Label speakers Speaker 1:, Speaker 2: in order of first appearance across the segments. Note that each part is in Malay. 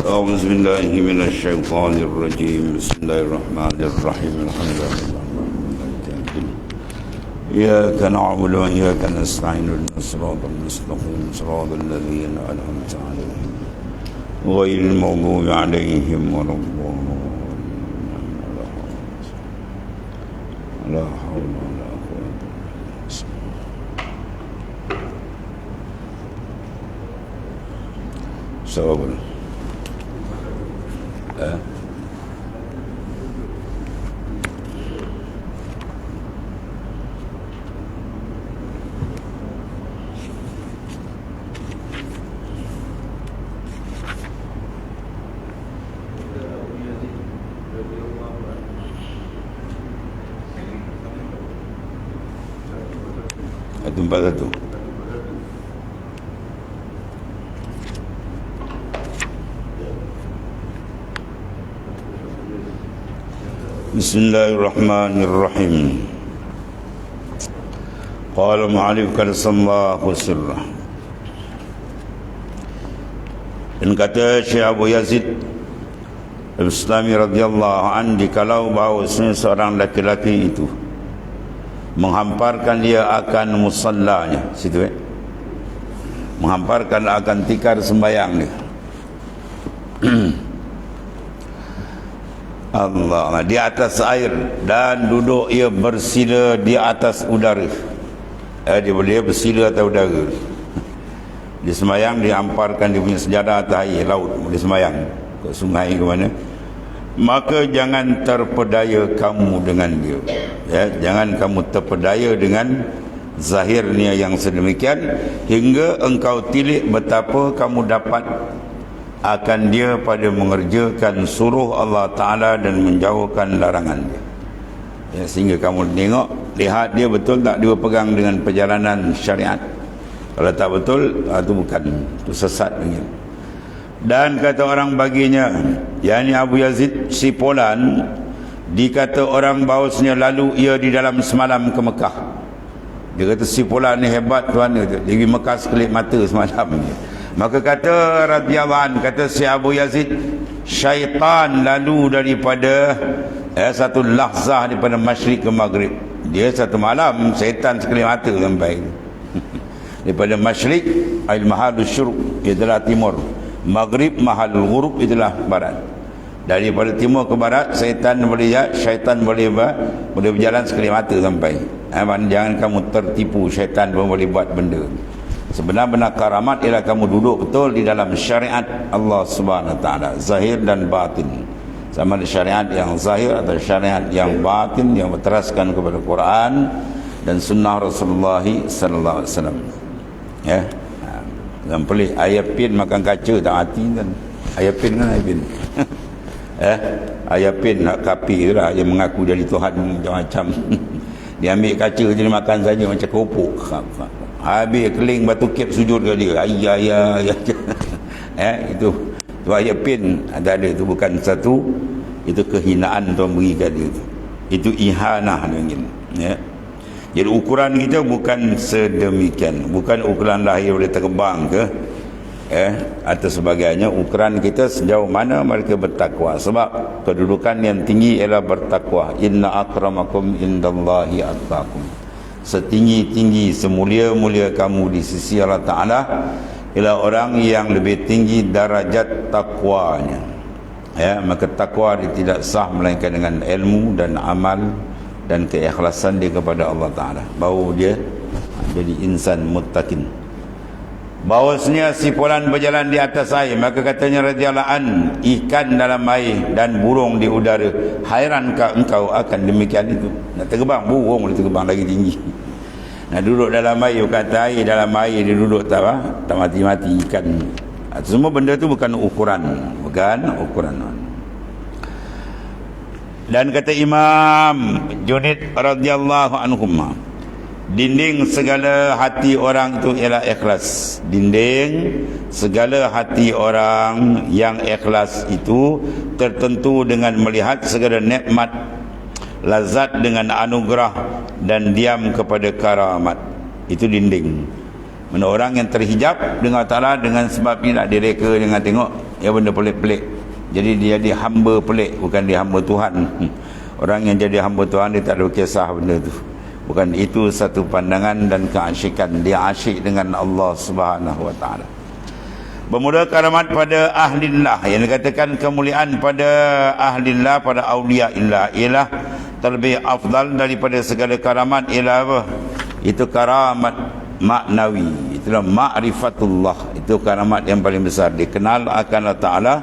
Speaker 1: أعوذ بالله من الشيطان الرجيم بسم الله الرحمن الرحيم الحمد لله إياك نعبد وإياك نستعين اهدنا الصراط المستقيم صراط الذين أنعمت عليهم غير المغضوب عليهم ولا الضالين لا حول ولا قوة إلا بالله. سواء tempat satu. Bismillahirrahmanirrahim. Qala mu'alif kalasallahu sirrah. Dan kata Syekh Abu Yazid Al-Bustami radhiyallahu an, dikalau bahawasanya seorang laki-laki itu menghamparkan dia akan musallanya, situ menghamparkan akan tikar sembahyang dia Allah, di atas air dan duduk ia bersila di atas udara. Dia boleh bersila atas udara. Dia sembahyang, dia hamparkan dia punya sejadah atas air laut, boleh sembahyang ke sungai ke mana. Maka jangan terpedaya kamu dengan dia, ya, jangan kamu terpedaya dengan zahirnya yang sedemikian hingga engkau tilik betapa kamu dapat akan dia pada mengerjakan suruh Allah Ta'ala dan menjauhkan larangan dia, ya, sehingga kamu tengok, lihat dia betul tak dia pegang dengan perjalanan syariat. Kalau tak betul, itu bukan, itu sesat dengan. Dan kata orang baginya, yakni Abu Yazid si Polan, dikata orang bahawasanya lalu ia di dalam semalam ke Mekah. Dia kata si Polan ni hebat tuan, dia pergi Mekah sekelip mata semalam ni. Maka kata radhiyallahu an, kata si Abu Yazid, syaitan lalu daripada satu lahzah daripada masyrik ke maghrib. Dia satu malam syaitan sekelip mata sampai daripada masyrik al-mahalus syuruk, itulah timur, maghrib mahalul ghurub, itulah barat. Daripada timur ke barat syaitan boleh berjalan sekali mata sampai. Jangan kamu tertipu, syaitan pun boleh buat benda. Sebenar-benar karamat ialah kamu duduk betul di dalam syariat Allah Subhanahu Wa Taala, zahir dan batin. Sama ada syariat yang zahir atau syariat yang batin yang berteraskan kepada Quran dan sunnah Rasulullah sallallahu alaihi wasallam. Ya. Jangan pelik ayat pin makan kaca tak hati kan. Ayat pin kan ayat pin. Ayat pin nak kapi itulah yang mengaku jadi Tuhan macam-macam. Dia ambil kaca jadi makan saja macam keropok. Habis keling batu kep sujud ke dia. Ayah. Itu ayat pin ada itu bukan satu, itu kehinaan tuan beri kat dia. Itu ihanah dia ingin. Ya. Jadi ukuran kita bukan sedemikian, bukan ukuran lahir boleh terbang ke atau sebagainya. Ukuran kita sejauh mana mereka bertakwa, sebab kedudukan yang tinggi ialah bertakwa. Inna akramakum indallahi atqakum. Setinggi-tinggi, semulia-mulia kamu di sisi Allah Ta'ala ialah orang yang lebih tinggi darajat takwanya. Ya, maka takwa dia tidak sah melainkan dengan ilmu dan amal dan keikhlasan dia kepada Allah Ta'ala, baru dia jadi insan muttaqin. Bahawasanya si Polan berjalan di atas air, maka katanya radhiyallahu an, ikan dalam air dan burung di udara, hairankah engkau akan demikian itu? Nak terbang, burung boleh terbang lagi tinggi. Nak duduk dalam air, kata air dalam air dia duduk tak mati-mati ikan. Semua benda tu bukan ukuran. Dan kata Imam Junaid radhiyallahu anhu, dinding segala hati orang itu ialah ikhlas. Dinding segala hati orang yang ikhlas itu tertentu dengan melihat segala nikmat, lazat dengan anugerah dan diam kepada karamat. Itu dinding. Mana orang yang terhijab dengan Allah Ta'ala dengan sebab ni nak direka dengan tengok ya, benda pelik-pelik. Jadi dia jadi hamba pelik, bukan dia hamba Tuhan. Orang yang jadi hamba Tuhan dia tak ada kisah benda tu. Bukan itu satu pandangan dan keasyikan. Dia asyik dengan Allah Subhanahu wa taala. Bermula karamat pada ahlillah, yang dikatakan kemuliaan pada ahlillah, pada awliyaillah, ialah terlebih afdal daripada segala karamat. Ialah apa? Itu karamat maknawi, itulah ma'rifatullah. Itu karamat yang paling besar. Dikenal akan Allah Ta'ala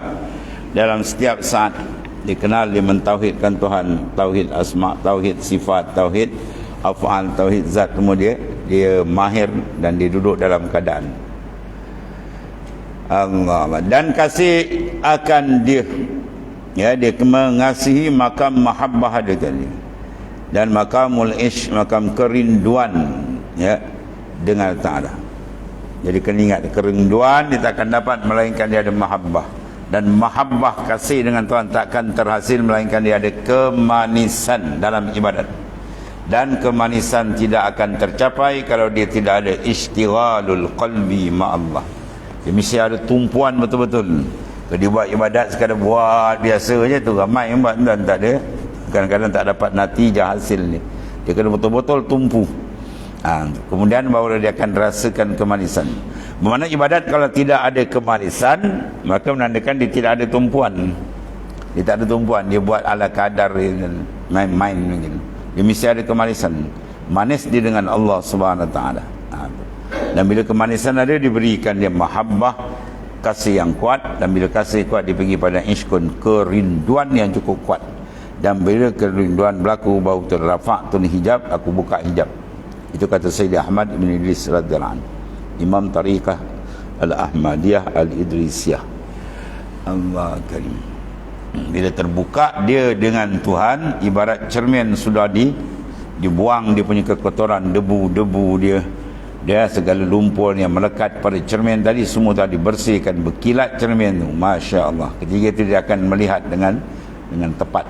Speaker 1: dalam setiap saat. Dikenal, dia mentauhidkan Tuhan, tauhid asma, tauhid sifat, tauhid af'al, tauhid zat. Kemudian dia mahir dan dia duduk dalam keadaan Allah, dan kasih akan dia, ya, dia mengasihi makam mahabbah dia tadi, dan makamul ish, makam kerinduan, ya, dengan Ta'ala. Jadi kena ingat, kerinduan dia takkan dapat melainkan dia ada mahabbah, dan mahabbah kasih dengan Tuhan takkan terhasil melainkan dia ada kemanisan dalam ibadat, dan kemanisan tidak akan tercapai kalau dia tidak ada istighalul qalbi ma'allah. Dia mesti ada tumpuan betul-betul. Kalau dia buat ibadat sekadar buat biasa je, tu ramai yang buat, dan tak ada, kadang-kadang tak dapat natijah hasil ni. Dia kena betul-betul tumpu. Kemudian baru dia akan rasakan kemanisan. Bermakna ibadat kalau tidak ada kemanisan, maka menandakan dia tidak ada tumpuan. Dia tak ada tumpuan, dia buat ala kadar, main-main macam. Dia mesti ada kemanisan. Manis dia dengan Allah Subhanahu wa taala. Dan bila kemanisan ada, diberikan dia mahabbah, kasih yang kuat. Dan bila kasih kuat, dia pergi pada ishkun, kerinduan yang cukup kuat. Dan bila kerinduan berlaku, baru terrafa'tun hijab, aku buka hijab. Itu kata Sayyid Ahmad bin Idris radhiyallahu anhu, Imam Tariqah Al-Ahmadiyah Al-Idrisiyah. Allah Karim. Bila terbuka dia dengan Tuhan, ibarat cermin sudah dibuang dia punya kekotoran, debu-debu dia segala lumpur yang melekat pada cermin tadi semua tadi bersihkan, berkilat cermin tu. Masya Allah. Ketika itu dia akan melihat dengan tepat,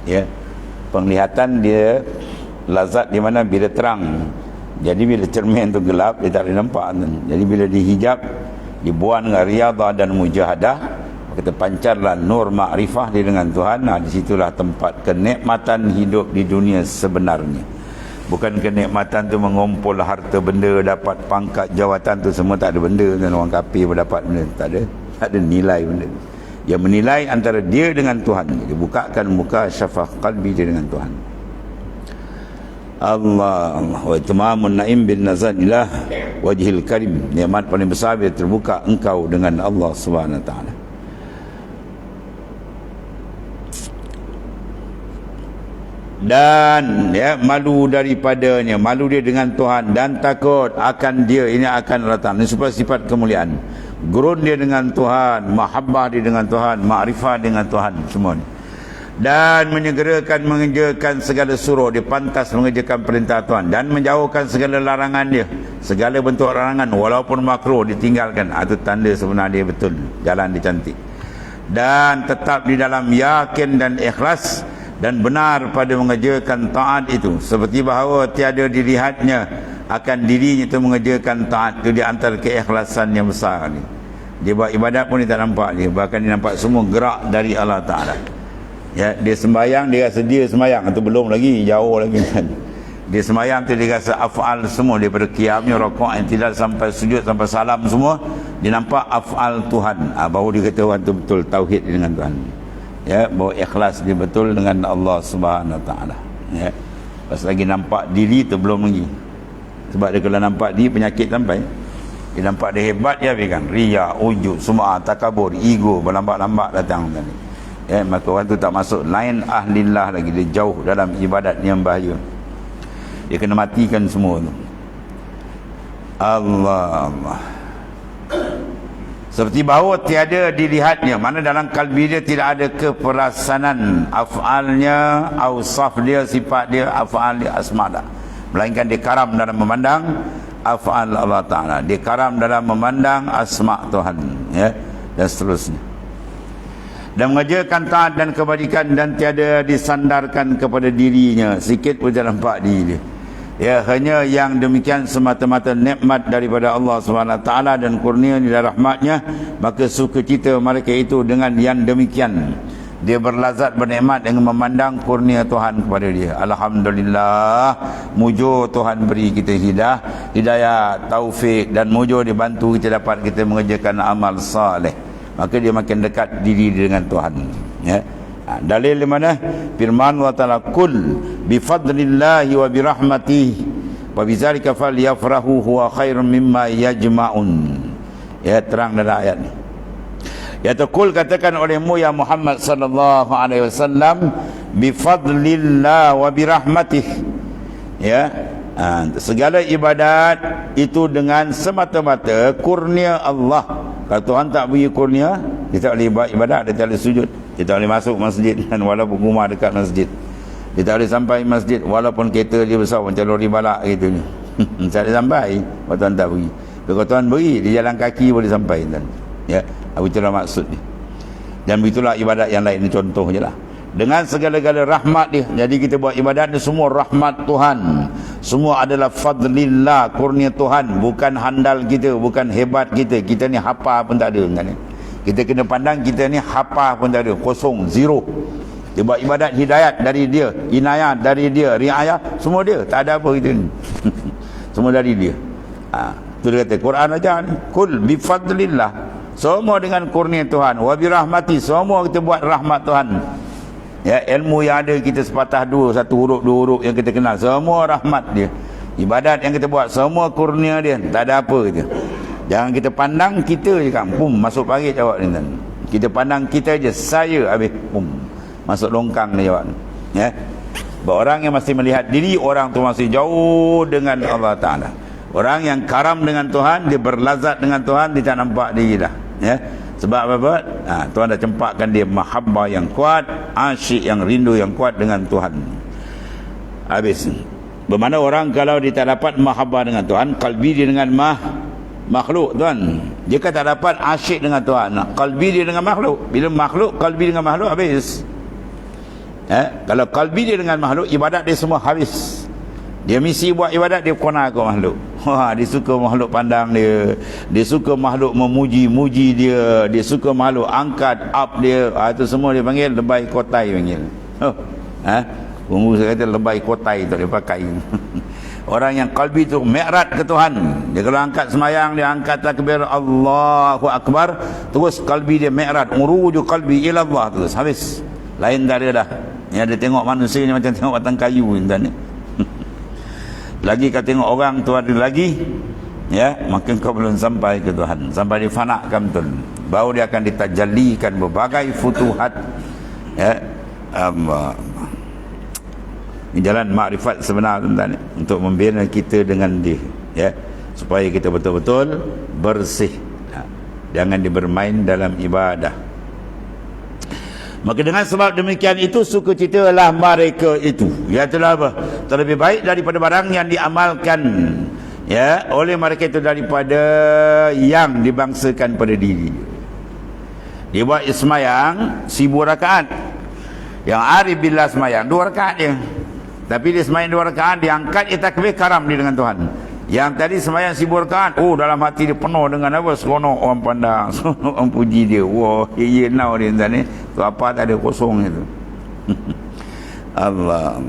Speaker 1: ya. Penglihatan dia lazat di mana bila terang. Jadi bila cermin tu gelap, dia tak boleh nampak. Jadi bila dihijab, dibuang dengan riadah dan mujahadah, kita pancarlah nur ma'rifah dia dengan Tuhan. Nah, disitulah tempat kenikmatan hidup di dunia sebenarnya. Bukan kenikmatan tu mengumpul harta benda, dapat pangkat jawatan tu semua, tak ada benda. Dan orang kafir berdapat benda, tak ada nilai benda. Yang menilai antara dia dengan Tuhan. Dia bukakan muka syafah qalbi dia dengan Tuhan. Allah wa itmamun na'im bin nazan ilah wajhil karim. Nikmat paling besar bila terbuka engkau dengan Allah Subhanahu wa taala. Dan ya, malu daripadanya, malu dia dengan Tuhan, dan takut akan dia, ini akan datang. Ini sifat kemuliaan. Gurun dia dengan Tuhan, mahabbah dia dengan Tuhan, ma'rifah dengan Tuhan, semua ni. Dan mengerjakan segala suruh, dia pantas mengerjakan perintah Tuhan, dan menjauhkan segala larangan dia, segala bentuk larangan walaupun makruh ditinggalkan. Itu tanda sebenar dia betul, jalan dia cantik. Dan tetap di dalam yakin dan ikhlas dan benar pada mengerjakan taat itu, seperti bahawa tiada dilihatnya akan dirinya itu mengerjakan taat. Itu di antara keikhlasan yang besar ni. Dia buat ibadat pun dia tak nampak dia, bahkan dia nampak semua gerak dari Allah Ta'ala. Ya, dia sembahyang, dia rasa dia sembahyang, itu belum lagi, jauh lagi kan. Dia sembahyang tu dia rasa af'al semua, daripada qiyamnya, rakaat, i'tidal sampai sujud sampai salam semua, dia nampak af'al Tuhan. Baru dia kata orang tu betul tauhid dengan Tuhan. Ya, bahawa ikhlas dia betul dengan Allah Subhanahu wa taala. Ya. Pas lagi nampak diri tu belum lagi. Sebab dia kalau nampak diri penyakit sampai. Dia nampak dia hebat dia kan. Riya, ujub, sum'ah, takabur, ego berlambat-lambat datang tadi. Ya, maka orang tu tak masuk lain ahlillah lagi, dia jauh dalam ibadat yang bahaya. Dia kena matikan semua tu. Allah. Seperti bahawa tiada dilihatnya, mana dalam kalbi dia tidak ada keperasanan af'alnya, awsaf dia, sifat dia, af'al dia, asma' dia, melainkan dia karam dalam memandang af'al Allah Ta'ala, dia karam dalam memandang asma' Tuhan, ya, dan seterusnya. Dan mengerjakan taat dan kebajikan, dan tiada disandarkan kepada dirinya sikit pun dalam nampak diri dia. Ya, hanya yang demikian semata-mata nikmat daripada Allah SWT dan kurnia dan rahmatnya, maka sukacita mereka itu dengan yang demikian. Dia berlazat bernikmat dengan memandang kurnia Tuhan kepada dia. Alhamdulillah, mujur Tuhan beri kita hidayah, taufik, dan mujur dibantu kita dapat kita mengerjakan amal saleh. Maka dia makin dekat diri dengan Tuhan. Ya. Dalil di mana? Firman Allah Ta'ala, kul bifadlillahi wa birahmatihi wa bizalika falyafrahu huwa khairum mimma yajma'un. Ya, terang dalam ayat ni. Ya, kul, katakan olehmu ya Muhammad sallallahu alaihi wasallam, bifadlillah wa birahmatihi. Ya, segala ibadat itu dengan semata-mata kurnia Allah. Kalau Tuhan tak beri kurnia, dia tak boleh buat ibadat, dia tak boleh sujud, dia tak boleh masuk masjid, dan walaupun rumah dekat masjid, dia tak boleh sampai masjid walaupun kereta dia besar macam lori balak gitu ni. Tak boleh sampai kalau Tuhan tak beri. Kalau Tuhan beri, dia jalan kaki boleh sampai, tuan. Ya, itulah maksud ni. Dan begitulah ibadat yang lain, ni contoh je lah. Dengan segala-gala rahmat dia. Jadi kita buat ibadat ni semua rahmat Tuhan. Semua adalah fadlillah, kurnia Tuhan. Bukan handal kita, bukan hebat kita. Kita ni hapa pun tak ada. Kita kena pandang kita ni hapa pun tak ada. Kosong, zero. Dia buat ibadat, hidayat dari dia, inayat dari dia, riayah, semua dia. Tak ada apa kita ni. Semua dari dia. Itu dia kata, Quran aja ni. Kul bifadlillah. Semua dengan kurnia Tuhan. Wa birahmati. Semua kita buat rahmat Tuhan. Ya, ilmu yang ada kita sepatah dua, satu huruf, dua huruf yang kita kenal, semua rahmat dia. Ibadat yang kita buat, semua kurnia dia. Tak ada apa kita. Jangan kita pandang kita je kan, pum, masuk parit jawab ni. Kita pandang kita je, saya, habis pum, masuk longkang ni jawab. Ya. Orang yang masih melihat diri, orang tu masih jauh dengan Allah Ta'ala. Orang yang karam dengan Tuhan, dia berlazat dengan Tuhan, dia tak nampak diri dah. Ya. Sebab apa? Tuhan dah cempakkan dia mahabbah yang kuat, asyik yang rindu yang kuat dengan Tuhan. Habis. Bermakna orang kalau dia tak dapat mahabbah dengan Tuhan, kalbi dia dengan makhluk, tuan. Jika tak dapat asyik dengan Tuhan, kalbi dia dengan makhluk. Bila makhluk, kalbi dengan makhluk, habis. Kalau kalbi dia dengan makhluk, ibadat dia semua habis. Dia misi buat ibadat, dia kona ke makhluk. Dia suka makhluk pandang dia. Dia suka makhluk memuji-muji dia. Dia suka makhluk angkat up dia. Itu semua dia panggil lebay kotai panggil. Umur saya kata lebay kotai tak dia pakai. Orang yang kalbi tu mi'rad ke Tuhan. Dia kalau angkat semayang, dia angkat takbir Allahu Akbar, terus kalbi dia mi'rad, uruju kalbi ila Allah, terus habis. Lain tak ada dah. Ya, dia tengok manusia ni macam tengok batang kayu ni. Lagi kau tengok orang tu ada lagi, ya, maka kau belum sampai ke Tuhan, sampai difanakan betul. Baru dia akan ditajallikan berbagai futuhat. Ya, ini jalan makrifat sebenar, tuan-tuan, untuk membina kita dengan dia, ya, supaya kita betul-betul bersih. Jangan dibermain dalam ibadah. Maka dengan sebab demikian itu, sukacitalah mereka itu. Iaitulah apa? Terlebih baik daripada barang yang diamalkan, ya, oleh mereka itu daripada yang dibangsakan pada diri. Dia buat semayang 1000 rakaat. Yang arif billah semayang 2 rakaat dia. Tapi dia semayang 2 rakaat, dia angkat takbir, karam dia dengan Tuhan. Yang tadi semayang 1000 rakaat, dalam hati dia penuh dengan apa? Seronok orang pandang, seronok orang puji dia. Wah, ya now dia ni. Tu apa tak ada, kosong itu. Allah.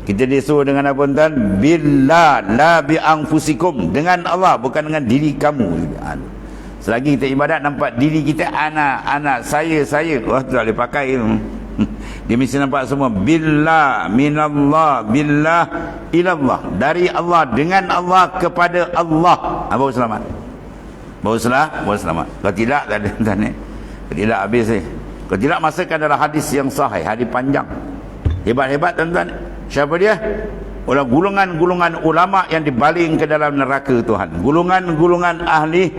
Speaker 1: Kita disuruh dengan apa, tuan? Billah la bi anfusikum, dengan Allah, bukan dengan diri kamu. Selagi kita ibadat nampak diri kita, anak, saya. Wah, tu tak boleh pakai tu. Dia mesti nampak semua billah minallah, billah ilallah, dari Allah, dengan Allah, kepada Allah. Baru selamat. Baru selamat. Kalau tidak, tak ada tuan. Tidak habis ni. Kalau tidak, masakan adalah hadis yang sahih, hadis panjang. Hebat-hebat tuan-tuan. Siapa dia? Orang gulungan-gulungan ulama yang dibaling ke dalam neraka Tuhan. Gulungan-gulungan ahli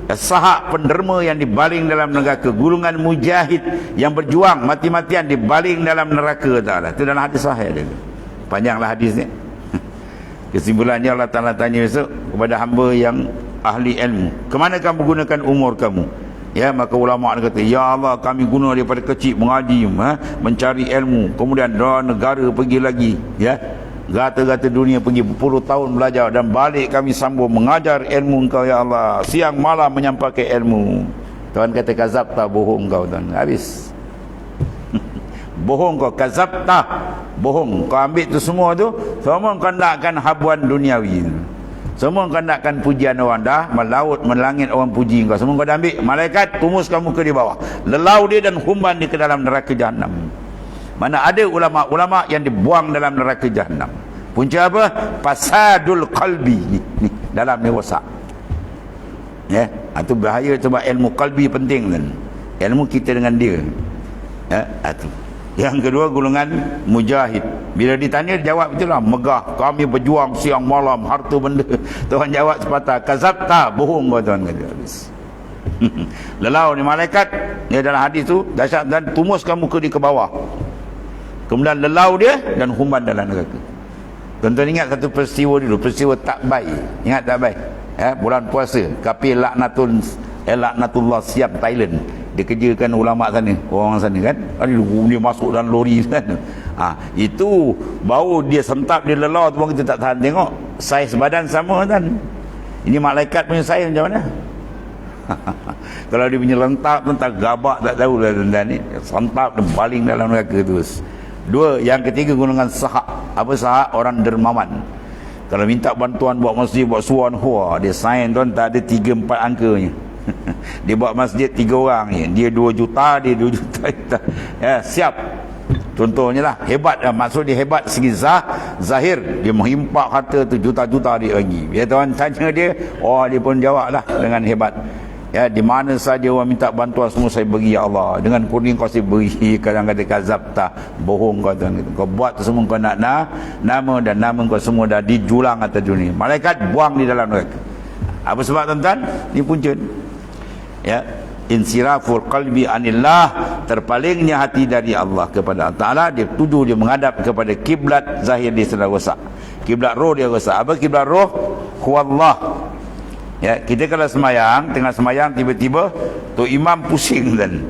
Speaker 1: sahak penderma yang dibaling dalam neraka. Gulungan mujahid yang berjuang mati-matian dibaling dalam neraka Ta'ala. Itu dalam hadis sahih dia. Panjanglah hadis ni. Kesimpulannya Allah Ta'ala tanya besok kepada hamba yang ahli ilmu, kemana kamu gunakan umur kamu? Ya, maka ulama dia kata, ya Allah, kami guna daripada kecil mengaji, mencari ilmu, kemudian dari negara pergi lagi, ya, Gata-gata dunia pergi berpuluh tahun belajar dan balik kami sambung mengajar ilmu Engkau ya Allah. Siang malam menyampaikan ilmu. Tuhan kata kazabta, bohong kau Tuhan. Habis. Bohong kau, kazabta, bohong. Kau ambil tu semua tu, semua kau nakkan habuan duniawi. Semua kau nakkan pujian orang. Dah melaut, melangit orang puji kau. Semua kau dah ambil. Malaikat tumus kamu ke di bawah. Lelau dia dan humban dia ke dalam neraka Jahannam. Mana ada ulama-ulama yang dibuang dalam neraka Jahannam. Punca apa? Fasadul qalbi ni dalam ni rosak. Ya, itu bahaya sebab ilmu qalbi penting kan. Ilmu kita dengan dia. Ya, itu. Yang kedua golongan mujahid. Bila ditanya jawab itulah megah. Kami berjuang siang malam harta benda. Tuhan jawab sepatah kazabta, bohong kau Tuhan kata. Habis. Lelau ni malaikat dia dalam hadis tu dahsyat dan tumus kamu ke bawah. Kemudian lelau dia dan humban dalam neraka. Tuan-tuan ingat satu peristiwa dulu, peristiwa tak baik. Ingat tak baik? Bulan puasa, kapil laknatullah Siam Thailand. Dia kerjakan ulama sana, orang sana kan. Dia masuk dalam lori kan. Itu bau dia sentap dia lelau tu pun kita tak tahan tengok. Saiz badan sama kan. Ini malaikat punya saiz macam mana? Kalau dia punya lentap tentang gabak tak tahu lah tuan-tuan ni. Sentap dan baling dalam neraka terus. Dua, yang ketiga golongan sahak. Apa sahak? Orang dermawan. Kalau minta bantuan buat masjid, buat suan, dia sign tuan, tak ada 3-4 angkanya. Dia buat masjid 3 orang je. Dia 2 juta, dia 2 juta. Ya, siap. Contohnya lah, hebat lah. Maksud dia hebat segi zahir. Dia menghimpak harta tu juta-juta dia bagi. Bila tuan tanya dia, dia pun jawab lah dengan hebat. Ya, di mana saja orang minta bantuan semua saya beri ya Allah. Dengan kurnia kau saya beri. Kadang kata kazabta, bohong kau Tuhan. Kau buat tu semua kau nak nama dan nama kau semua dah dijulang atas dunia. Malaikat buang di dalam neraka. Apa sebab tuan-tuan? Ini punca. Ya, insiraful qalbi anillah, terpalingnya hati dari Allah kepada Allah Taala. Dia tuju, dia menghadap kepada kiblat zahir dia sudah rosak. Kiblat roh dia rosak. Apa kiblat roh? Huwallah. Ya, kita kalau semayang, tengah semayang tiba-tiba tu imam pusing dan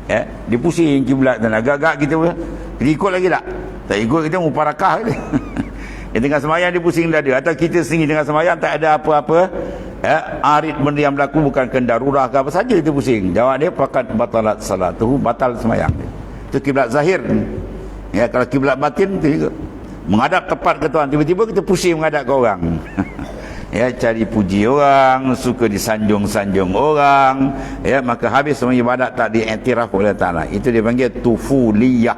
Speaker 1: ya, dia pusing kiblat dan agak-agak kita ikut lagi tak? Tak ikut kita muparakah ke? Dia tengah semayang dia pusing dada, atau kita sendiri tengah semayang tak ada apa-apa arid benda yang berlaku, bukan kendarurah ke apa saja kita pusing. Jawab dia faqad batalat salatuhu, batal semayang dia. Itu kiblat zahir. Ya, kalau kiblat batin tu juga menghadap tepat ke Tuhan, tiba-tiba kita pusing menghadap ke orang. Ya, cari puji orang, suka disanjung-sanjung orang, ya, maka habis semua ibadat tak diiktiraf oleh Ta'ala. Itu dia panggil tufuliyah.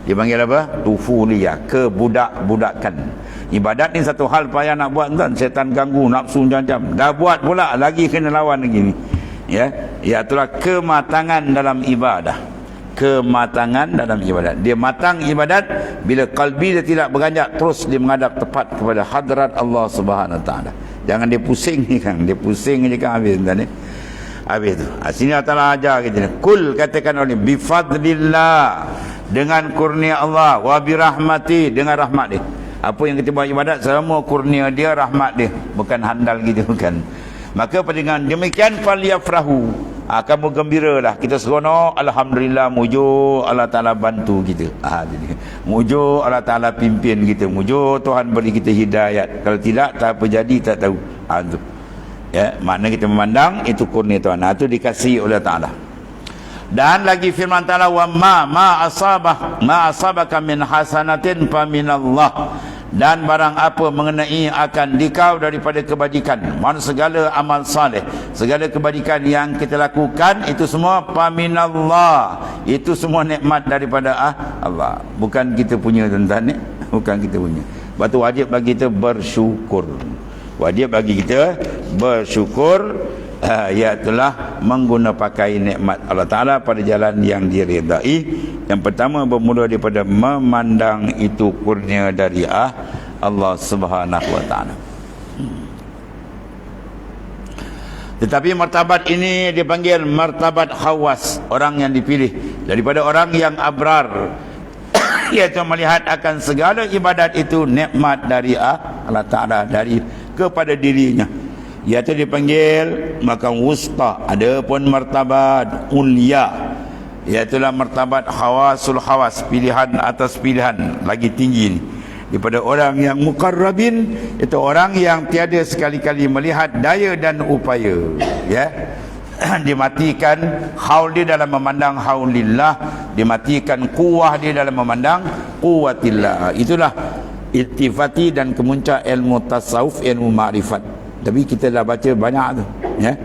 Speaker 1: Dia panggil apa? Tufuliyah, kebudak-budakan. Ibadat ni satu hal payah nak buat tuan, setan ganggu, nafsu macam-macam. Dah buat pula lagi kena lawan lagi ni. Ya, itulah kematangan dalam ibadah. Kematangan dalam ibadat. Dia matang ibadat bila kalbi dia tidak beranjak, terus dia menghadap tepat kepada hadrat Allah Subhanahu Wa Taala. Jangan dia pusing ni kan, dia pusing je kan habis tuan ni. Habis tu. Sini Allah Taala ajar kita ni. Kul, katakan oleh bi fadlillah, dengan kurnia Allah, wa bi rahmati, dengan rahmat dia. Apa yang kita buat ibadat semua kurnia dia, rahmat dia, bukan handal kita, bukan. Maka dengan demikian falyafrahu, kamu gembiralah, kita seronok, alhamdulillah, mujuk Allah Taala bantu kita. Mujuk Allah Taala pimpin kita, mujuk Tuhan beri kita hidayat. Kalau tidak, tak apa jadi, tak tahu. Itu. Ya, makna kita memandang itu kurnia Tuhan. Itu dikasihi oleh Taala. Dan lagi firman Taala, wa ma asabaka min hasanatin fa minallah. Dan barang apa mengenai akan dikau daripada kebajikan, mana segala amal saleh, segala kebajikan yang kita lakukan, itu semua paminallah, itu semua nikmat daripada Allah, bukan kita punya tuan-tuan ni, bukan kita punya. Sebab tu wajib bagi kita bersyukur, wajib bagi kita bersyukur, iaitulah mengguna pakai nikmat Allah Ta'ala pada jalan yang diridai. Yang pertama bermula daripada memandang itu kurnia dari Allah Subhanahu Wa Ta'ala. Tetapi martabat ini dipanggil martabat khawas, orang yang dipilih daripada orang yang abrar, iaitu melihat akan segala ibadat itu nikmat dari Allah Ta'ala, dari kepada dirinya, iaitu dipanggil makam wusta. Ada pun martabat ulia, iaitulah martabat khawasul khawas, pilihan atas pilihan, lagi tinggi ni. daripada orang yang muqarrabin, itu orang yang tiada sekali-kali melihat daya dan upaya, ya. Dimatikan haul dia dalam memandang haulillah, dimatikan kuwah dia dalam memandang quwwatillah. Itulah iltifati dan kemuncak ilmu tasawuf, ilmu ma'rifat. Tapi kita dah baca banyak tu, ya.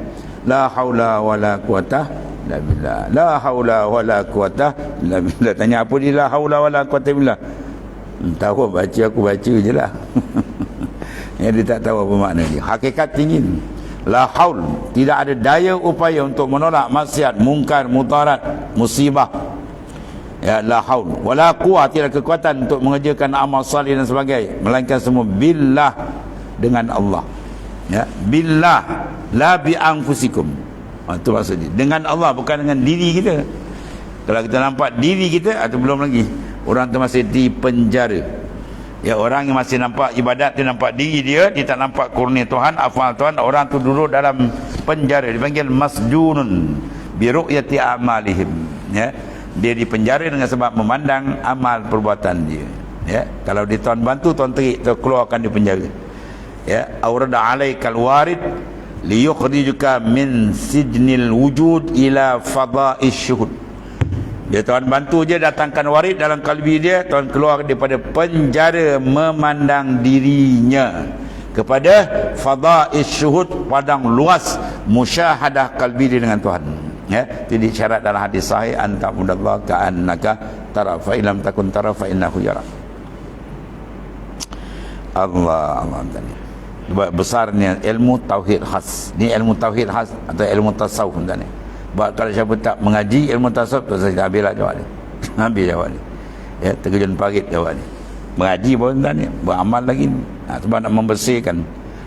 Speaker 1: La haula wala quwata illa billah. La haula wala quwata illa billah. Tanya apa dia la haula wala quwata billah? Tahu baca, aku baca je lah. Ya, dia tak tahu apa makna dia. Hakikat tinggi. La haul, tidak ada daya upaya untuk menolak maksiat, mungkar, mudarat, musibah. Ya, la haul wala quwwah, tidak kekuatan untuk mengerjakan amal salih dan sebagainya, melainkan semua billah, dengan Allah. Ya, billah, la bi anfusikum. Itu maksudnya dengan Allah, bukan dengan diri kita. Kalau kita nampak diri kita, atau belum lagi, orang tu masih di penjara. Ya, orang yang masih nampak ibadat, dia nampak diri dia tak nampak kurnia Tuhan, afal Tuhan, orang tu duduk dalam penjara, dipanggil masjunun bi ru'yati a'malihim. Ya, dia di penjara dengan sebab memandang amal perbuatan dia. Ya, kalau dia Tuhan bantu, Tuhan terik, Tuhan keluarkan di penjara. Ya, aurada alaikal warid liyukhrijuka min sijnil wujud ila fada'is syuhud. Dia Tuhan bantu je, datangkan warid dalam kalbi dia, Tuhan keluar daripada penjara memandang dirinya kepada fada'is syuhud, padang luas musyahadah kalbi dia dengan Tuhan. Ya, jadi syarat dalam hadis sahih, anta mudallah ka'annaka tara fa illam takun tara fa innahu yara. Allah besarnya ilmu tauhid khas. Ni ilmu tauhid khas atau ilmu tasawuf ni. Sebab kalau siapa tak mengaji ilmu tasawuf, tu saya habislah jawab ni. Habis jawab ni. Ya, terkejun parit jawab ni. Mengaji pun tak ni, beramal lagi ni. Sebab nak membersihkan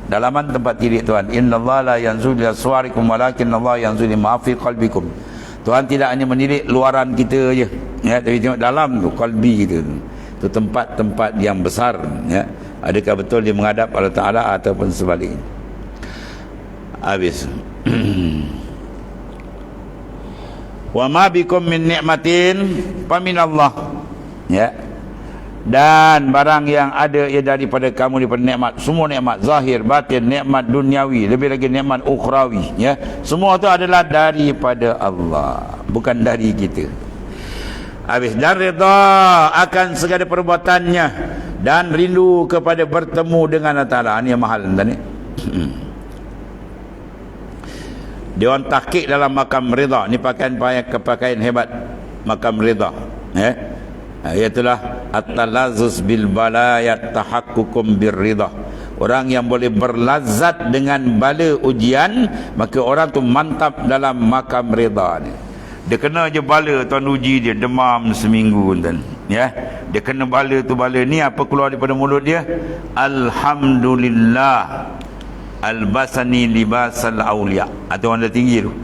Speaker 1: dalaman tempat diri Tuhan. Innallaha la yanzuru ila suwarikum walakinnallaha yanzuru ma fi qalbikum. Tuhan tidak hanya menilik luaran kita je, ya, tapi tengok dalam tu, qalbi kita tu. Itu tempat-tempat yang besar, ya. Adakah betul dia menghadap Allah Ta'ala ataupun sebaliknya? Habis. Wa ma bikum min ni'matin faminallah. Ya. Dan barang yang ada ia daripada kamu, daripada nikmat, semua nikmat zahir, batin, nikmat duniawi, lebih lagi nikmat ukhrawi, ya. Semua itu adalah daripada Allah, bukan dari kita. Habis, dan redha akan segala perbuatannya, dan rindu kepada bertemu dengan Allah Ta'ala. Ini yang mahal tadi. Dia orang tahqiq dalam makam redha. Ini pakaian hebat makam redha, ya. Iaitulah at-talazzuz bil balayat tahaqqukum bir ridha. Orang yang boleh berlazat dengan bala ujian, maka orang tu mantap dalam makam redha ni. Dia kena je bala, Tuan uji dia, demam seminggu tuan, ya. Dia kena bala tu, bala ni apa keluar daripada mulut dia? Alhamdulillah albasani libasal aulia. Atau orang dah tinggi tu.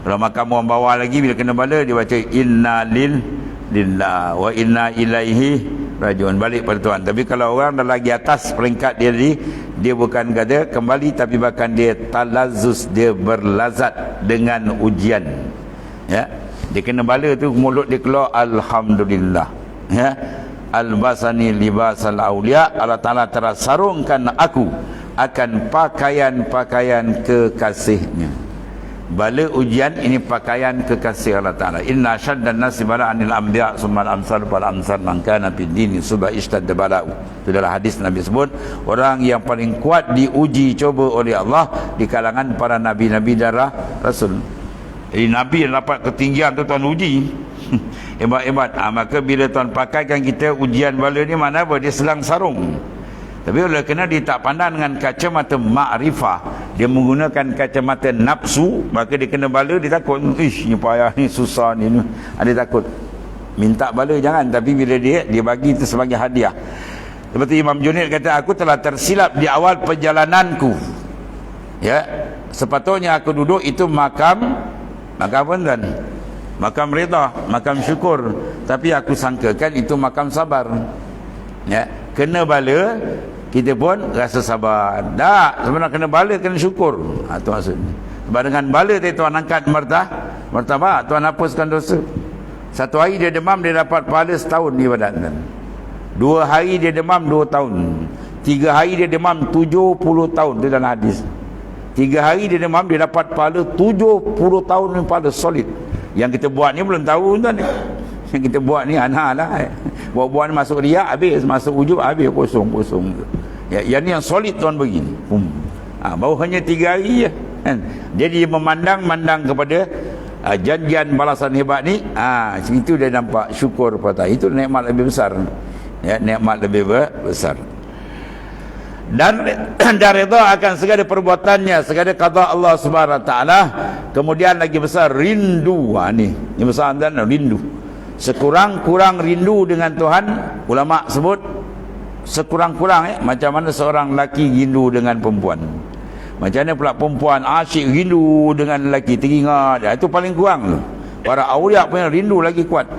Speaker 1: Kalau makam orang bawah lagi, bila kena bala dia baca inna lillah wa inna ilaihi rajiun, balik pada Tuhan. Tapi kalau orang dah lagi atas peringkat dia tadi, dia bukan kata kembali, tapi bahkan dia talazzuz, dia berlazat dengan ujian, ya. Dia kena bala tu, mulut dia keluar alhamdulillah, ya. Albasani libasal aulia, Allah Ta'ala telah sarungkan aku akan pakaian-pakaian kekasihnya. Bala ujian ini pakaian kekasih Allah Ta'ala. Inna syaddan nasi bala'anil anbiya' summal amsal fal amsal man kana fid dini subha ishtadda bala'u. Itu adalah hadis Nabi sebut, orang yang paling kuat diuji coba oleh Allah di kalangan para nabi-nabi dan rasul. Jadi nabi yang dapat ketinggian tu Tuan uji. Hebat-hebat. Maka bila Tuan pakaikan kita ujian bala ni, mana apa? Dia selang sarung. Tapi oleh kerana dia tak pandang dengan kacamata ma'rifah, dia menggunakan kacamata nafsu, maka dia kena bala, dia takut. Ish, ni payah ni, susah ni. Dia takut. Minta bala jangan, tapi bila dia bagi itu sebagai hadiah. Seperti Imam Junaid kata, aku telah tersilap di awal perjalananku. Ya, sepatutnya aku duduk itu makam apa tuan? Makam redha, makam syukur. Tapi aku sangkakan itu makam sabar. Ya, kena bala, kita pun rasa sabar. Tak, sebenarnya kena bala, kena syukur. Itu maksudnya. Sebab dengan bala tadi Tuhan angkat martabat, Tuhan hapuskan dosa. Satu hari dia demam, dia dapat pahala setahun ibadat. 2 hari dia demam 2 tahun. 3 hari dia demam 70 tahun. Itu dalam hadis. 3 hari dia demam, dia dapat pahala 70 tahun ni, pahala solid. Yang kita buat ni belum tahu tuan. Yang kita buat ni anak lah. Buat-buat ni masuk riak habis, masuk ujub habis, kosong. Ya, yang ni yang solid tuan begini. Baru hanya 3 hari je. Kan? Jadi dia memandang kepada janjian balasan hebat ni. Itu dia nampak syukur pada. Itu nikmat lebih besar. Ya, nikmat lebih besar. Dan reda akan segala perbuatannya, segala qada Allah Subhanahu Wa Taala. Kemudian lagi besar rindu. Ni besar dan rindu. Sekurang-kurang rindu dengan Tuhan, ulama sebut sekurang-kurang macam mana seorang lelaki rindu dengan perempuan. Macam mana pula perempuan asyik rindu dengan lelaki, teringat. Itu paling kurang tu. Para awliya punya rindu lagi kuat.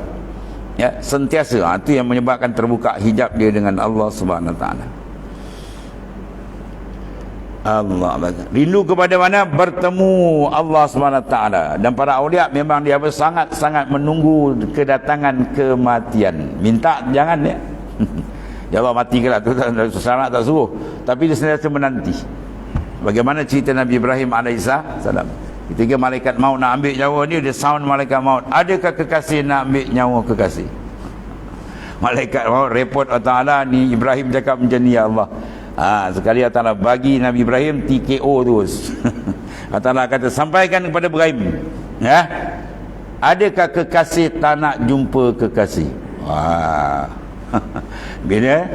Speaker 1: Ya, sentiasa. Itu yang menyebabkan terbuka hijab dia dengan Allah Subhanahu Wa Taala. Allah rindu kepada mana? Bertemu Allah SWT. Dan para awliya memang dia sangat-sangat menunggu kedatangan kematian. Minta jangan ya. Ya Allah mati ke lah tu, syarat tak suruh, tapi dia sentiasa menanti. Bagaimana cerita Nabi Ibrahim AS, ketika malaikat maut nak ambil nyawa ni, dia sound malaikat maut, adakah kekasih nak ambil nyawa kekasih? Malaikat maut report Allah Ta'ala, ni Ibrahim cakap macam ni, ya Allah. Sekali Allah Ta'ala bagi Nabi Ibrahim TKO terus. Allah Ta'ala kata, sampaikan kepada Ibrahim, ya, adakah kekasih tak nak jumpa kekasih? Bila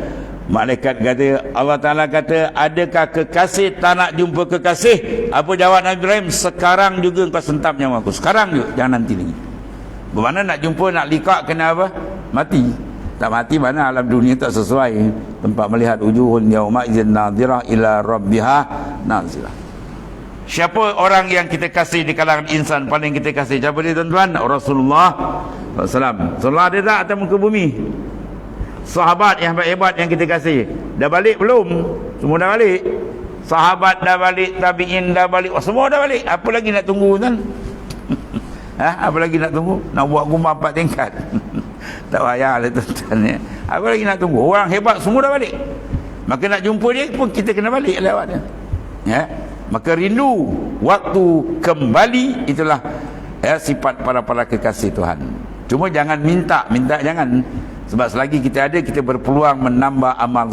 Speaker 1: malaikat kata, Allah Ta'ala kata, adakah kekasih tak nak jumpa kekasih? Apa jawab Nabi Ibrahim? Sekarang juga kau sentap nyawa aku, sekarang juga, jangan nanti lagi. Bermakna nak jumpa, nak liqah, kena apa? Mati. Tak mati mana alam dunia tak sesuai. Tempat melihat wujuhun yauma idzin nadhirah ila rabbiha nazirah. Siapa orang yang kita kasih di kalangan insan paling kita kasih? Siapa dia tuan-tuan? Rasulullah SAW. Rasulullah dia tak atas muka bumi. Sahabat yang hebat yang kita kasih dah balik belum? Semua dah balik. Sahabat dah balik, tabi'in dah balik, semua dah balik. Apa lagi nak tunggu tuan? Apa lagi nak tunggu? Nak buat rumah 4 tingkat. Tak payah lah tuan-tuan ya. Apa lagi nak tunggu? Orang hebat semua dah balik. Maka nak jumpa dia pun kita kena balik lewat dia. Ya. Maka rindu waktu kembali, itulah ya, sifat para kekasih Tuhan. Cuma jangan minta jangan. Sebab selagi kita ada, kita berpeluang menambah amal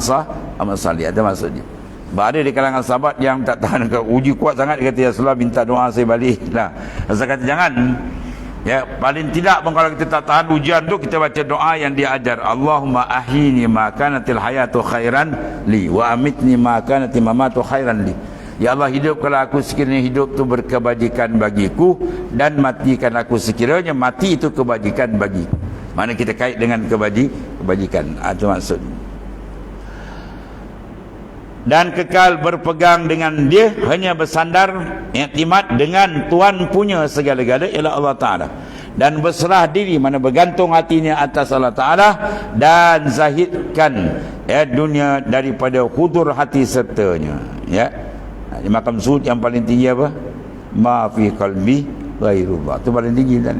Speaker 1: salih. Ada maksudnya. Ada di kalangan sahabat yang tak tahan, uji kuat sangat, dia kata, ya Rasulullah minta doa saya balik lah. Saya kata jangan. Ya, paling tidak pun kalau kita tak tahan ujian tu, kita baca doa yang dia ajar. Allahumma ahini ma kanatil hayatu khairan li wa amitni ma kanatil mamatu khairan li. Ya Allah, hidupkanlah aku sekiranya hidup tu berkebajikan bagiku, dan matikan aku sekiranya mati itu kebajikan bagiku. Mana kita kait dengan kebajikan. Itu maksud. Dan kekal berpegang dengan dia, hanya bersandar iktimat dengan Tuhan punya segala-gala ialah Allah Ta'ala, dan berserah diri, mana bergantung hatinya atas Allah Ta'ala, dan zahidkan ya dunia daripada hudur hati sertanya. Ya, di makam zuhud yang paling tinggi apa? Ma fi qalbi ghairullah. Itu paling tinggi kan.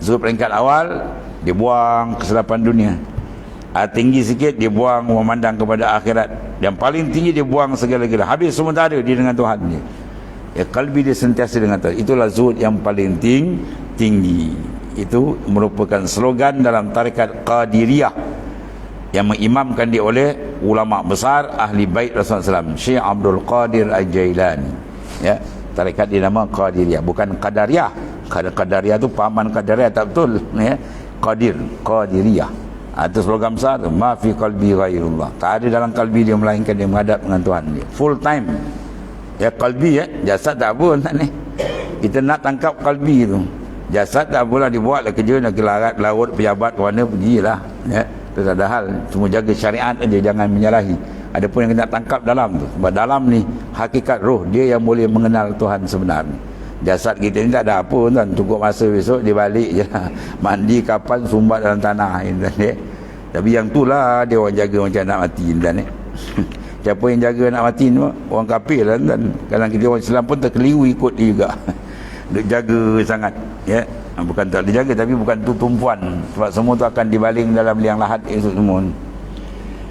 Speaker 1: Zuhud peringkat awal, dia buang kesilapan dunia. Tinggi sikit dia buang memandang kepada akhirat. Yang paling tinggi dia buang segala-gala, habis semua tak ada dia dengan Tuhan dia. Ya, kalbi dia sentiasa dengan Tuhan. Itulah zuhud yang paling tinggi. Itu merupakan slogan dalam tarekat Qadiriyah yang mengimamkan dia oleh ulama besar ahli bait Rasulullah SAW, Syekh Abdul Qadir Al-Jailani. Ya, tarekat dia nama Qadiriyah, bukan Qadariyah. Qadariyah tu paman Qadariyah tak betul ya. Qadiriyah. Itu slogan besar tu, ma fi qalbi ghairullah. Tak ada dalam kalbi dia melainkan dia menghadap dengan Tuhan dia full time. Ya, kalbi ya, jasad tak apa tak ni. Kita nak tangkap kalbi tu. Jasad tak apalah, dibuat lah kerja, nak ke larat, laut, pejabat ke mana, pergilah ya. Itu tak ada hal. Cuma jaga syariat aja, jangan menyalahi. Ada pun yang kena tangkap dalam tu. Sebab dalam ni hakikat roh, dia yang boleh mengenal Tuhan sebenarnya. Jasad kita ni tak ada apa tuan, cukup masa besok dia balik je lah. Mandi kapan sumbat dalam tanah tuan. Tapi yang tu lah dia orang jaga macam nak mati tuan. Siapa yang jaga nak mati tu? Orang kafir lah tuan. Kadang kita orang Islam pun terkeliru ikut dia juga. Dia jaga sangat ya. Bukan tak dijaga, tapi bukan tu tumpuan. Sebab semua tu akan dibaling dalam liang lahat esok semua.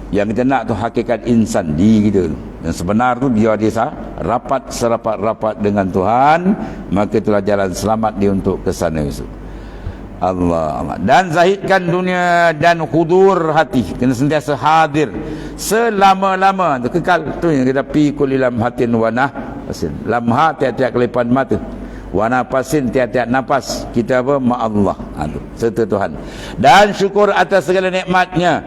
Speaker 1: Yang kita nak tu hakikat insan diri kita tu. Yang sebenar tu biar dia rapat serapat-rapat dengan Tuhan, maka itulah jalan selamat dia untuk ke sana esok. Allah. Dan zahidkan dunia dan hudur hati, kena sentiasa hadir selama-lama tu, kekal tu yang kita pi kulilam hatin wanah pasin lamha tiap-tiap kelipan mata, wana pasin tiap-tiap nafas kita apa ma Allah tu serta Tuhan, dan syukur atas segala nikmatnya.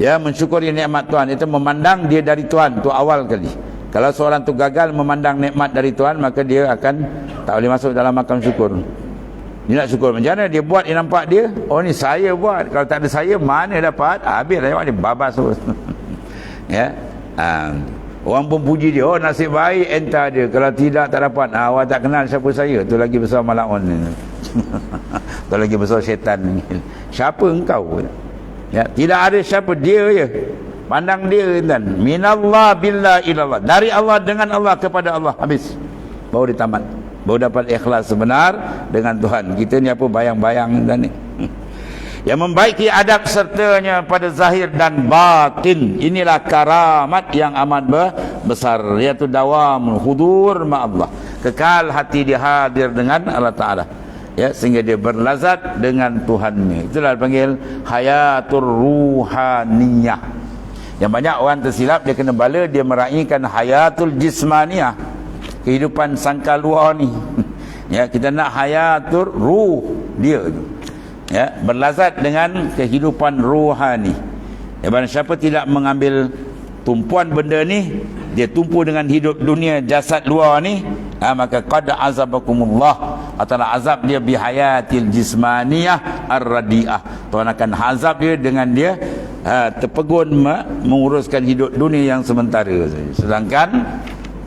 Speaker 1: Ya, mensyukuri nikmat Tuhan itu memandang dia dari Tuhan tu awal kali. Kalau seorang tu gagal memandang nikmat dari Tuhan, maka dia akan tak boleh masuk dalam makam syukur. Dia nak syukur macam mana? Dia buat, dia nampak dia, oh ni saya buat, kalau tak ada saya mana dapat? Habis lah, dia babas terus. Ya. Orang pun puji dia, oh nasib baik entah dia, kalau tidak tak dapat. Awak tak kenal siapa saya, tu lagi besar malaun ni. Tu lagi besar syaitan ni. Siapa engkau? Ya, tidak ada siapa, dia je. Pandang dia kan. Minallah billah ilallah. Dari Allah dengan Allah kepada Allah. Habis. Baru dia tamat. Baru dapat ikhlas sebenar dengan Tuhan. Kita ni apa bayang-bayang dan ni. Yang membaiki adab sertanya pada zahir dan batin. Inilah karamat yang amat besar, iaitu dawam hudur ma Allah. Kekal hati dia hadir dengan Allah Ta'ala. Ya, sehingga dia berlazat dengan Tuhannya. Itulah dipanggil hayatur ruhaniyah. Yang banyak orang tersilap, dia kena bala, dia meraihkan hayatul jismaniyah, kehidupan sangka luar ni. Ya, kita nak hayatur ruh dia tu. Ya, berlazat dengan kehidupan ruhani. Ya, barang siapa tidak mengambil tumpuan benda ni, dia tumpu dengan hidup dunia jasad luar ni, maka qad azabakumullah, atau azab dia bihayatil jismaniyah ar-radiah. Tuhan akan azab dia dengan dia terpegun menguruskan hidup dunia yang sementara saja. Sedangkan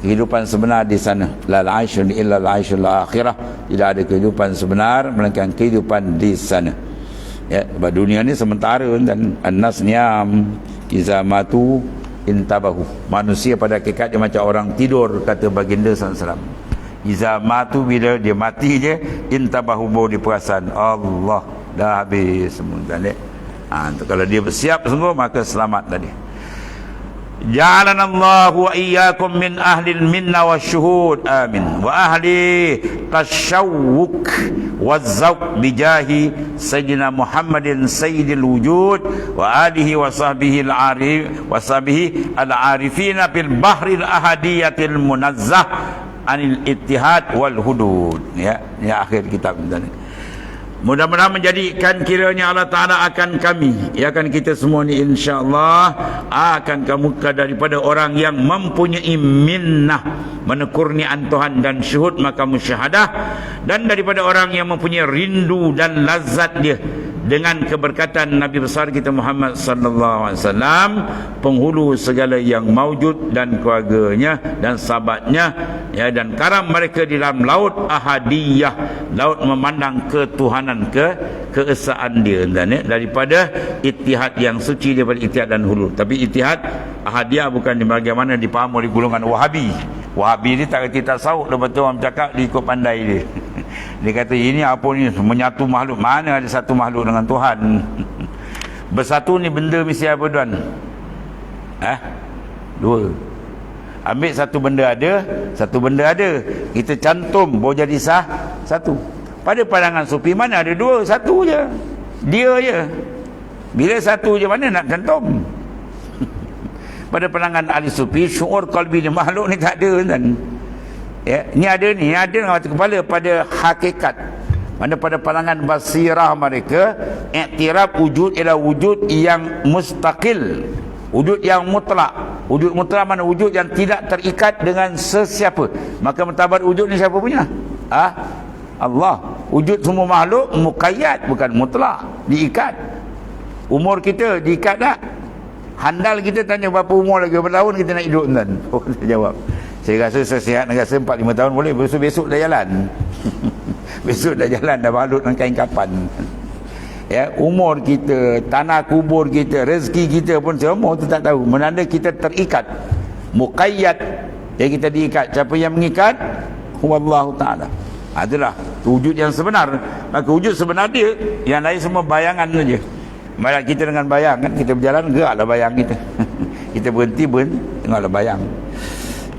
Speaker 1: kehidupan sebenar di sana, la aishun illa al-aishul akhirah, tidak ada kehidupan sebenar melainkan kehidupan di sana. Ya, sebab dunia ni sementara, dan an-nas niam iza matu intabahu. Manusia pada hakikatnya macam orang tidur, kata baginda sallallahu. Iza matu, bila dia mati je, intabahu, baru dia perasan Allah dah habis semua kan. Kalau dia bersiap sungguh, maka selamat tadi. Ja'alanallahu wa iyyakum min ahli minna wasyuhud, amin, wa ahli tasyawwuk wazzauq bijahi sayyidina Muhammadin sayyidil wujud wa alihi wa sahbihi al-arif wa sahbihi al-arifina fil bahril ahadiyatil munazzah anil ittihad wal hudud. Ya, ini akhir kitab ini. Mudah-mudahan menjadikan kiranya Allah Ta'ala akan kami, ya akan kita semua ni insya-Allah akan kamu daripada orang yang mempunyai minnah, menekurnian Tuhan dan syuhud maka musyahadah, dan daripada orang yang mempunyai rindu dan lazat dia dengan keberkatan Nabi besar kita Muhammad sallallahu alaihi wasallam, penghulu segala yang maujud dan keluarganya dan sahabatnya, ya, dan karam mereka di dalam laut ahadiyah, laut memandang ketuhanan, keesaan dia, dan ya, daripada ittihad yang suci, daripada ittihad dan hulul. Tapi ittihad ahadiyah bukan di bagaimana dipaham oleh golongan Wahabi. Wahabi ni tak kerti tasawuf, lepas tu orang cakap dia ikut pandai dia. Dia kata ini apa ni, menyatu makhluk. Mana ada satu makhluk dengan Tuhan? Bersatu ni benda mesti apa tuan? Dua. Ambil satu benda ada, satu benda ada, kita cantum baru jadi satu. Pada pandangan sufi mana ada dua, satu je, dia je. Bila satu je mana nak cantum? Pada pandangan ahli sufi, syuur qalbi ni, makhluk ni tak ada kan. Ya, ni ada dengan mata kepala pada hakikat. Mana pada pandangan basirah mereka, iktiraf wujud ialah wujud yang mustaqil, wujud yang mutlak. Wujud mutlak mana? Wujud yang tidak terikat dengan sesiapa. Maka martabat wujud ni siapa punya? Allah. Wujud semua makhluk muqayyad, bukan mutlak, diikat. Umur kita diikat tak? Handal kita tanya berapa umur lagi, berapa tahun kita nak hidup kan? Oh, saya jawab, saya rasa saya sihat, nak rasa 4-5 tahun boleh. Besok dah jalan. Besok dah jalan, dah balut dengan kain kapan. Ya, umur kita, tanah kubur kita, rezeki kita pun semua kita tak tahu. Menanda kita terikat, muqayyad, yang kita diikat. Siapa yang mengikat? Wallahu ta'ala. Itulah wujud yang sebenar. Maka wujud sebenar dia, yang lain semua bayangan saja. Malah kita dengan bayang kan, kita berjalan geraklah bayang kita. Kita berhenti tengoklah bayang.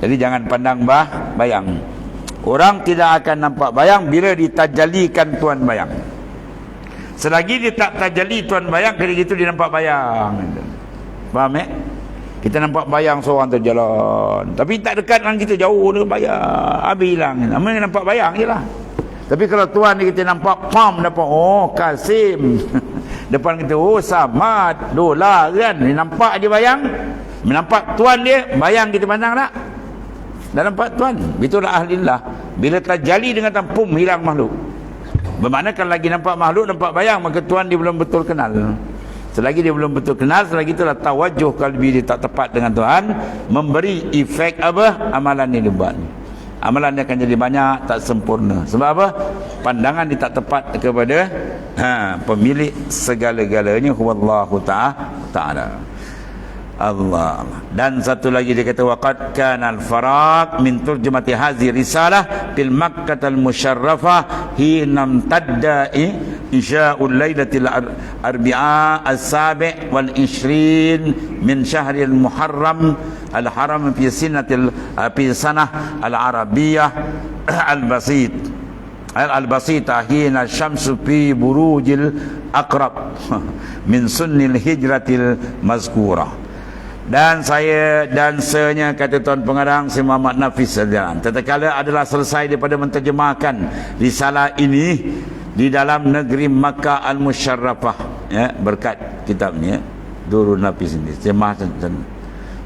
Speaker 1: Jadi jangan pandang bayang. Orang tidak akan nampak bayang bila ditajalikan tuan bayang. Selagi dia tak tajali tuan bayang, kali itu dia nampak bayang. Faham Kita nampak bayang seorang terjalan, tapi tak dekat dengan kita, jauh dia bayang, habis hilang. Namanya nampak bayang je lah. Tapi kalau tuan ni kita nampak pam, dapat Kasim. Depan kita Samad, Dola kan, dia nampak dia bayang. Nampak tuan dia, bayang kita pandang tak? Dah nampak tuan. Itulah ahlillah. Bila terjali dengan tampum, hilang makhluk. Bermakna kalau lagi nampak makhluk, nampak bayang, maka tuan dia belum betul kenal. Selagi dia belum betul kenal, selagi itulah tawajuh kalbi dia tak tepat dengan Tuhan, memberi efek apa? Amalan yang dia buat ni. Amalan dia akan jadi banyak, tak sempurna. Sebab apa? Pandangan dia tak tepat kepada pemilik segala-galanya, wallahu ta'ala. Allah. Dan satu lagi dia kata, waqad kana al-faraq min turjumati hadhihi risalah fil Makkah al-musyarrafah hina imtadda insya'ul lailatil arbi'a as-sabi' wal 20 min syahril muharram al-haram fi sanah al-arabiyyah al-basitah hina syamsu fi burujil aqrab min sunnil hijratil mazkurah. Dan saya dan senya, kata Tuan Pengarang si Muhammad Nafis Al-Jalan, tatkala adalah selesai daripada menterjemahkan risalah ini di dalam negeri Makkah Al-Musyarrafah, berkat kitab ni, Durul Nafis ini terjemah.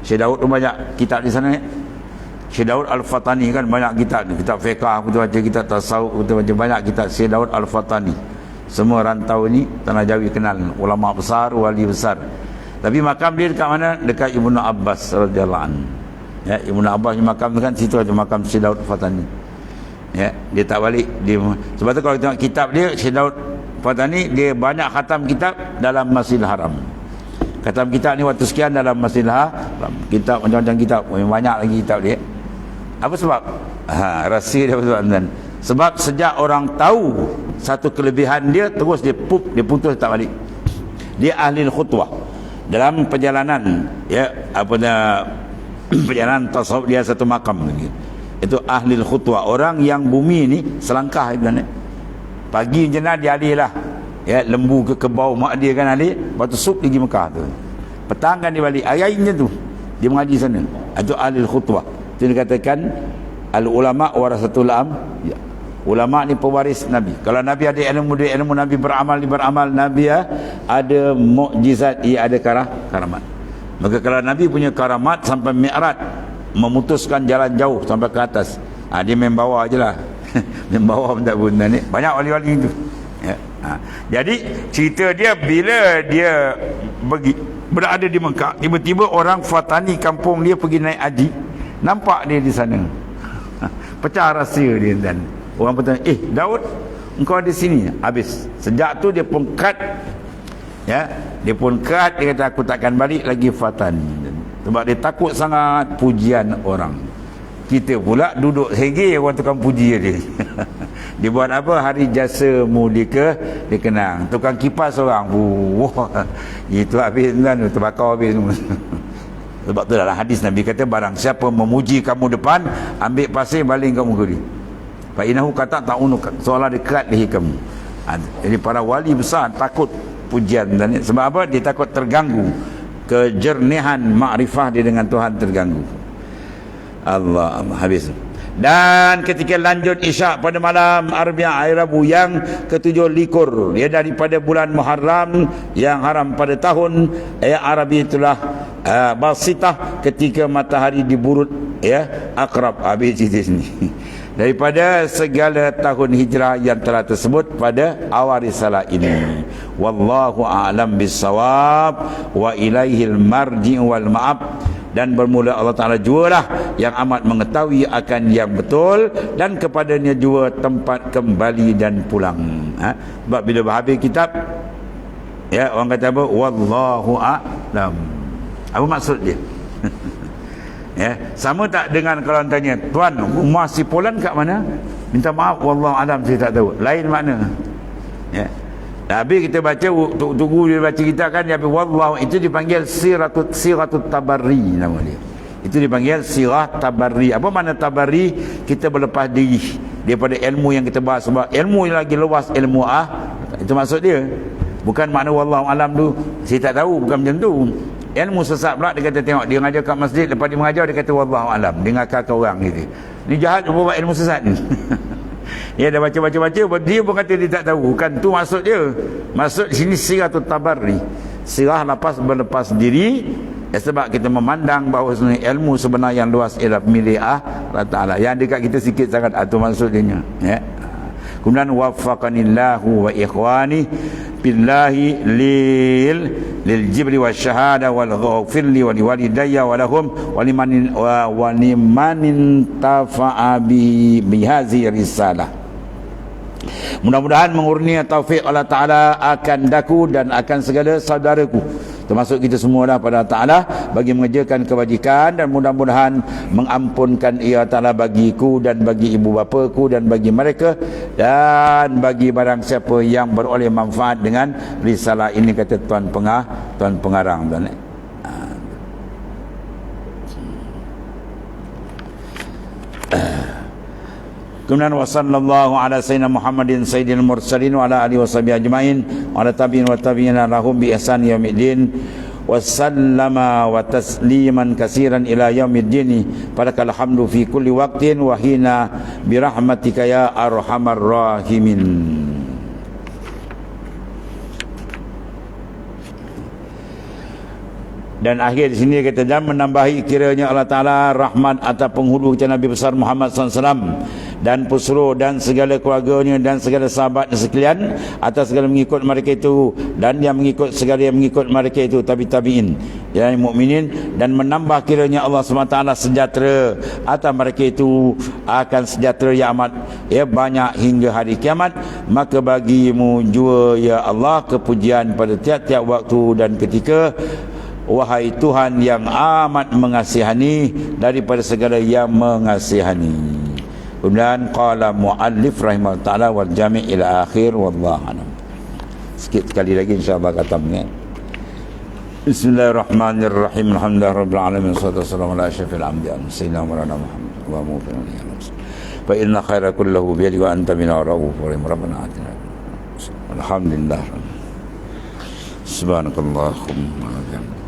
Speaker 1: Syekh Daud banyak kitab di sana. Syekh Daud Al-Fatani kan banyak kitab ni, kitab fiqh aku tu baca, kitab tasawuf aku tu baca, banyak kitab Syekh Daud Al-Fatani. Semua rantau ni tanah Jawi kenal, ulama besar, wali besar. Tapi makam dia dekat mana? Dekat Ibnu Abbas radhiyallahu anhu. Ibnu Abbas ni makam tu kan situ ada makam Syekh Daud Fatani. Dia tak balik dia. Sebab tu kalau tengok kitab dia, Syekh Daud Fatani, dia banyak khatam kitab dalam Masjidil Haram. Khatam kitab ni waktu sekian dalam Masjidil Haram. Kitab macam-macam kitab, banyak lagi kitab dia. Apa sebab? Rahsia dia tuan-tuan. Sebab sejak orang tahu satu kelebihan dia, terus dia putus tak balik. Dia ahli khutwah. Dalam perjalanan perjalanan tasawuf dia satu makam lagi. Itu ahli khutwah, orang yang bumi ni selangkah dia. Pagi jenah dia alih lah, lembu ke kebau mak dia kan alih, lepas tu sup pergi Mekah tu. Petang kan dia balik, hari-harinya tu dia mengaji sana. Itu ahli khutwah. Itu dikatakan al ulama warasatul anbiya. Ulama ni pewaris Nabi. Kalau Nabi ada ilmu, dia ilmu, Nabi beramal, Nabi ada mukjizat, ia ada karamat. Maka kalau Nabi punya karamat sampai Mi'raj, memutuskan jalan jauh sampai ke atas, dia main bawah je lah. Main bawah pun tak guna ni. Banyak wali-wali itu. Jadi cerita dia, bila dia berada di Mekah, tiba-tiba orang Fatani kampung dia pergi naik haji, nampak dia di sana. Pecah rahsia dia dan orang bertanya, Daud, engkau ada sini? Habis. Sejak tu dia pun cut. Dia pun cut. Dia kata, aku takkan balik lagi Fatan. Sebab dia takut sangat pujian orang. Kita pula duduk hege, orang tukang puji dia. Dia buat apa? Hari jasa mudika, dia kenang. Tukang kipas orang. Itu habis kan, terbakar habis. Sebab tu dalam hadis Nabi kata, barang siapa memuji kamu depan, ambil pasir baling kamu ke dia. Fa innahu kata ta'unuk, seolah dekat leher kamu. Jadi para wali besar takut pujian, dan sebab apa? Dia takut terganggu, kejernihan makrifah dia dengan Tuhan terganggu. Allah habis. Dan ketika lanjut Isyak pada malam Arbi'a hari Rabu yang ke-17 daripada bulan Muharram yang haram pada tahun Arabi, itulah basitah, ketika matahari diburut akrab. Habis cerita sini. Daripada segala tahun hijrah yang telah tersebut pada awal risalah ini. Wallahu a'lam bissawab wa ilaihil marji' wal ma'ab. Dan bermula Allah Ta'ala jualah yang amat mengetahui akan yang betul, dan kepadanya jua tempat kembali dan pulang. Sebab bila habis kitab, orang kata apa? Wallahu a'lam. Apa maksud dia? Sama tak dengan kalau tanya, tuan, rumah si Polan kat mana? Minta maaf, wallahu alam, saya tak tahu. Lain makna. Habis kita baca, tunggu dia baca kita kan, dia wallahu, itu dipanggil siratut tabarri nama dia. Itu dipanggil sirah tabarri. Apa makna tabarri? Kita berlepas diri daripada ilmu yang kita bahas. Sebab ilmu yang lagi luas, ilmu itu maksud dia. Bukan makna wallahu alam tu saya tak tahu, bukan macam tu. Ilmu sesat pula, dia kata tengok dia mengajar kat masjid, lepas dia mengajar dia kata wallahu alam, dia ngakak orang gitu. Ni jahat buat ilmu sesat ni. Dia dah baca, dia pun kata dia tak tahu. Bukan tu maksud dia. Maksud sini siratul tabarri, sirah berlepas diri, sebab kita memandang bahawa ilmu sebenar yang luas ialah milik Allah Ta'ala. Yang dekat kita sikit sangat, itu maksudnya ya. Kemudian waffaqanillahu wa ikhwani billahi lil jibri wa syahada wal ghafirli wa liwalidayya wa lahum wa liman tafa'a bi hadhihi risalah. Mudah-mudahan mengurnia taufik Allah Ta'ala akan daku dan akan segala saudaraku, termasuk kita semua dah pada Ta'ala, bagi mengerjakan kebajikan, dan mudah-mudahan mengampunkan ia Ta'ala bagiku dan bagi ibu bapaku dan bagi mereka dan bagi barang siapa yang beroleh manfaat dengan risalah ini, kata Tuan Pengarang tuan. Kemudian wa sallallahu ala sayyidina Muhammadin sayyidil mursalin wa ala alihi washabihi ajmain wa ala tabi'in wa tabi'ina lahum bi ihsan yaumiddin wa sallama wa tasliman katsiran ila yaumiddin. Falakal hamdu fi kulli waqtin wa hina bi rahmatika ya arhamar rahimin. Dan akhir di sini kita jangan menambahi kiranya Allah Ta'ala rahmat atas penghulu kita Nabi besar Muhammad SAW dan pusro dan segala keluarganya dan segala sahabatnya sekalian, atas segala mengikut mereka itu dan yang mengikut segala yang mengikut mereka itu tabi'in yang mukminin, dan menambah kiranya Allah SWT sejahtera atas mereka itu akan sejahtera yang amat banyak hingga hari kiamat. Maka bagimu jua ya Allah kepujian pada tiap-tiap waktu dan ketika, wahai Tuhan yang amat mengasihani daripada segala yang mengasihani. Kemudian qala muallif rahimahullah ta'ala wal jami' ila akhir wallahu a'lam. Sikit sekali lagi insyaallah katamnya. Bismillahirrahmanirrahim. Alhamdulillahirabbil alamin. Wassalatu wassalamu ala asyrafil anbiya'i sayyidina Maulana Muhammad wa mu'minin. Fa inna khaira kullahu bi yadi wa anta min ar-rahufur rahim. Rabbana atina. Alhamdulillah. Subhanakallahumma wa bihamdika.